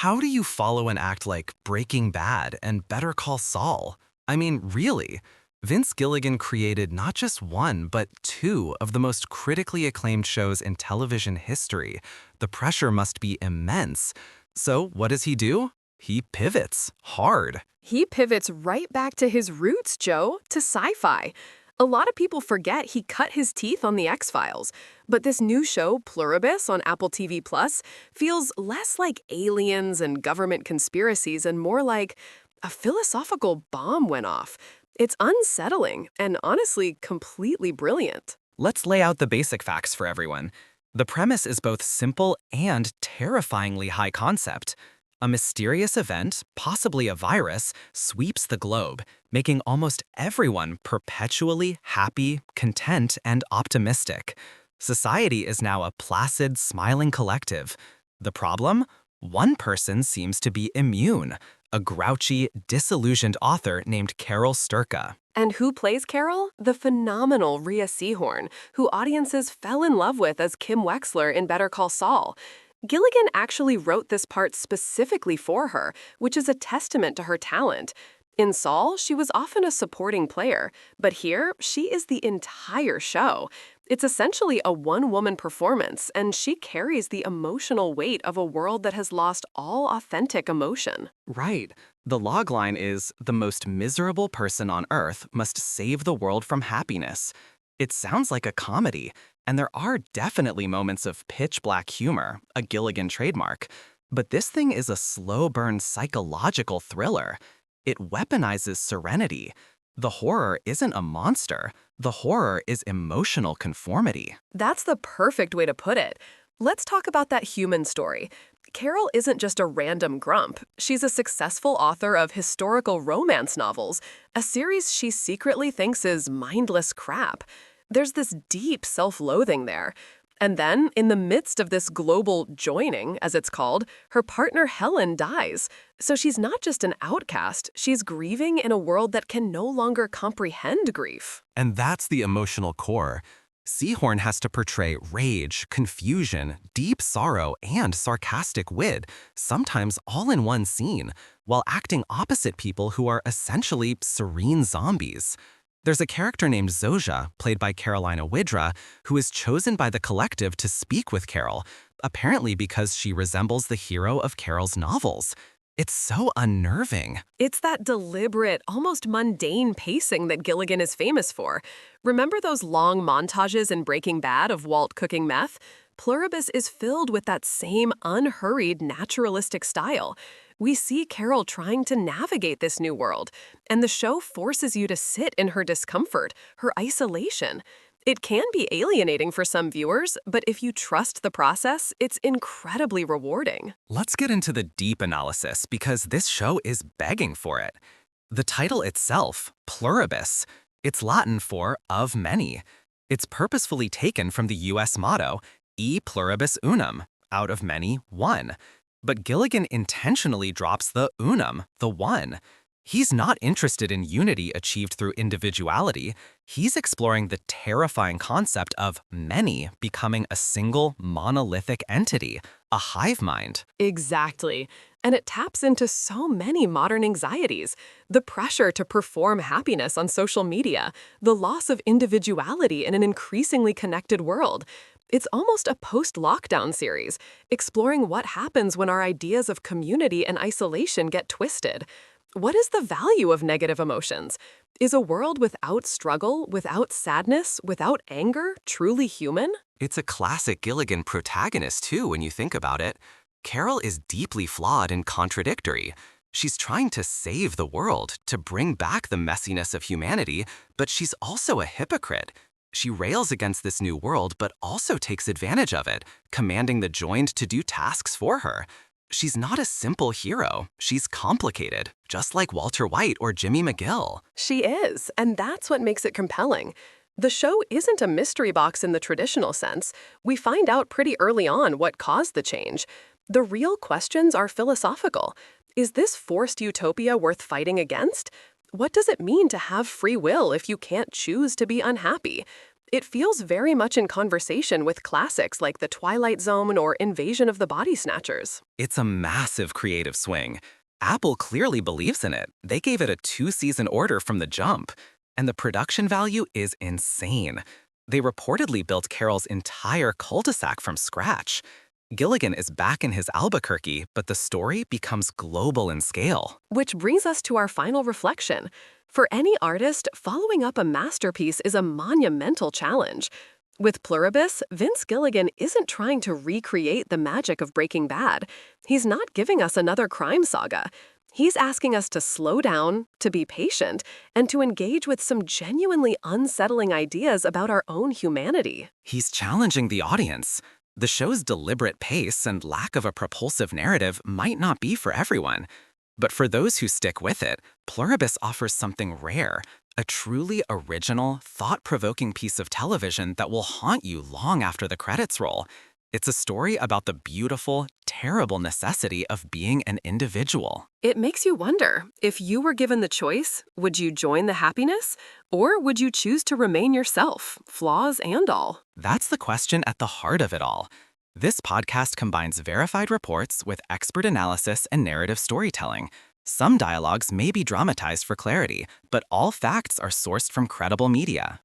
how do you follow an act like Breaking Bad and Better Call Saul? I mean, really? Vince Gilligan created not just one, but two of the most critically acclaimed shows in television history. The pressure must be immense. So what does he do? He pivots hard. He pivots right back to his roots, Joe, to sci-fi. A lot of people forget he cut his teeth on the X-Files, but this new show, Pluribus, on Apple TV Plus, feels less like aliens and government conspiracies and more like a philosophical bomb went off. It's unsettling and honestly completely brilliant. Let's lay out the basic facts for everyone. The premise is both simple and terrifyingly high concept. A mysterious event, possibly a virus, sweeps the globe, making almost everyone perpetually happy, content, and optimistic. Society is now a placid, smiling collective. The problem? One person seems to be immune, a grouchy, disillusioned author named Sturka. And who plays Carol? The phenomenal Rhea Seehorn, who audiences fell in love with as Kim Wexler in Better Call Saul. Gilligan actually wrote this part specifically for her, which is a testament to her talent. In Saul, she was often a supporting player, but here, she is the entire show. It's essentially a one-woman performance, and she carries the emotional weight of a world that has lost all authentic emotion. Right. The logline is, the most miserable person on Earth must save the world from happiness. It sounds like a comedy, and there are definitely moments of pitch-black humor, a Gilligan trademark. But this thing is a slow-burn psychological thriller. It weaponizes serenity. The horror isn't a monster. The horror is emotional conformity. That's the perfect way to put it. Let's talk about that human story. Carol isn't just a random grump. She's a successful author of historical romance novels, a series she secretly thinks is mindless crap. There's this deep self-loathing there. And then, in the midst of this global joining, as it's called, her partner Helen dies. So she's not just an outcast, she's grieving in a world that can no longer comprehend grief. And that's the emotional core. Seehorn has to portray rage, confusion, deep sorrow, and sarcastic wit, sometimes all in one scene, while acting opposite people who are essentially serene zombies. There's a character named Zoja, played by Carolina Widra, who is chosen by the collective to speak with Carol, apparently because she resembles the hero of Carol's novels. It's so unnerving. It's that deliberate, almost mundane pacing that Gilligan is famous for. Remember those long montages in Breaking Bad of Walt cooking meth? Pluribus is filled with that same unhurried, naturalistic style. We see Carol trying to navigate this new world, and the show forces you to sit in her discomfort, her isolation. It can be alienating for some viewers, but if you trust the process, it's incredibly rewarding. Let's get into the deep analysis because this show is begging for it. The title itself, Pluribus, it's Latin for of many. It's purposefully taken from the US motto, e pluribus unum, out of many, one. But Gilligan intentionally drops the unum, the one. He's not interested in unity achieved through individuality. He's exploring the terrifying concept of many becoming a single monolithic entity, a hive mind. Exactly. And it taps into so many modern anxieties. The pressure to perform happiness on social media, the loss of individuality in an increasingly connected world. It's almost a post-lockdown series, exploring what happens when our ideas of community and isolation get twisted. What is the value of negative emotions? Is a world without struggle, without sadness, without anger truly human? It's a classic Gilligan protagonist, too, when you think about it. Carol is deeply flawed and contradictory. She's trying to save the world, to bring back the messiness of humanity, but she's also a hypocrite. She rails against this new world, but also takes advantage of it, commanding the joined to do tasks for her. She's not a simple hero. She's complicated, just like Walter White or Jimmy McGill. She is, and that's what makes it compelling. The show isn't a mystery box in the traditional sense. We find out pretty early on what caused the change. The real questions are philosophical. Is this forced utopia worth fighting against? What does it mean to have free will if you can't choose to be unhappy? It feels very much in conversation with classics like The Twilight Zone or Invasion of the Body Snatchers. It's a massive creative swing. Apple clearly believes in it. They gave it a 2-season order from the jump. And the production value is insane. They reportedly built Carol's entire cul-de-sac from scratch. Gilligan is back in his Albuquerque, but the story becomes global in scale. Which brings us to our final reflection. For any artist, following up a masterpiece is a monumental challenge. With Pluribus, Vince Gilligan isn't trying to recreate the magic of Breaking Bad. He's not giving us another crime saga. He's asking us to slow down, to be patient, and to engage with some genuinely unsettling ideas about our own humanity. He's challenging the audience. The show's deliberate pace and lack of a propulsive narrative might not be for everyone. But for those who stick with it, Pluribus offers something rare, a truly original, thought-provoking piece of television that will haunt you long after the credits roll. It's a story about the beautiful, terrible necessity of being an individual. It makes you wonder, if you were given the choice, would you join the happiness? Or would you choose to remain yourself, flaws and all? That's the question at the heart of it all. This podcast combines verified reports with expert analysis and narrative storytelling. Some dialogues may be dramatized for clarity, but all facts are sourced from credible media.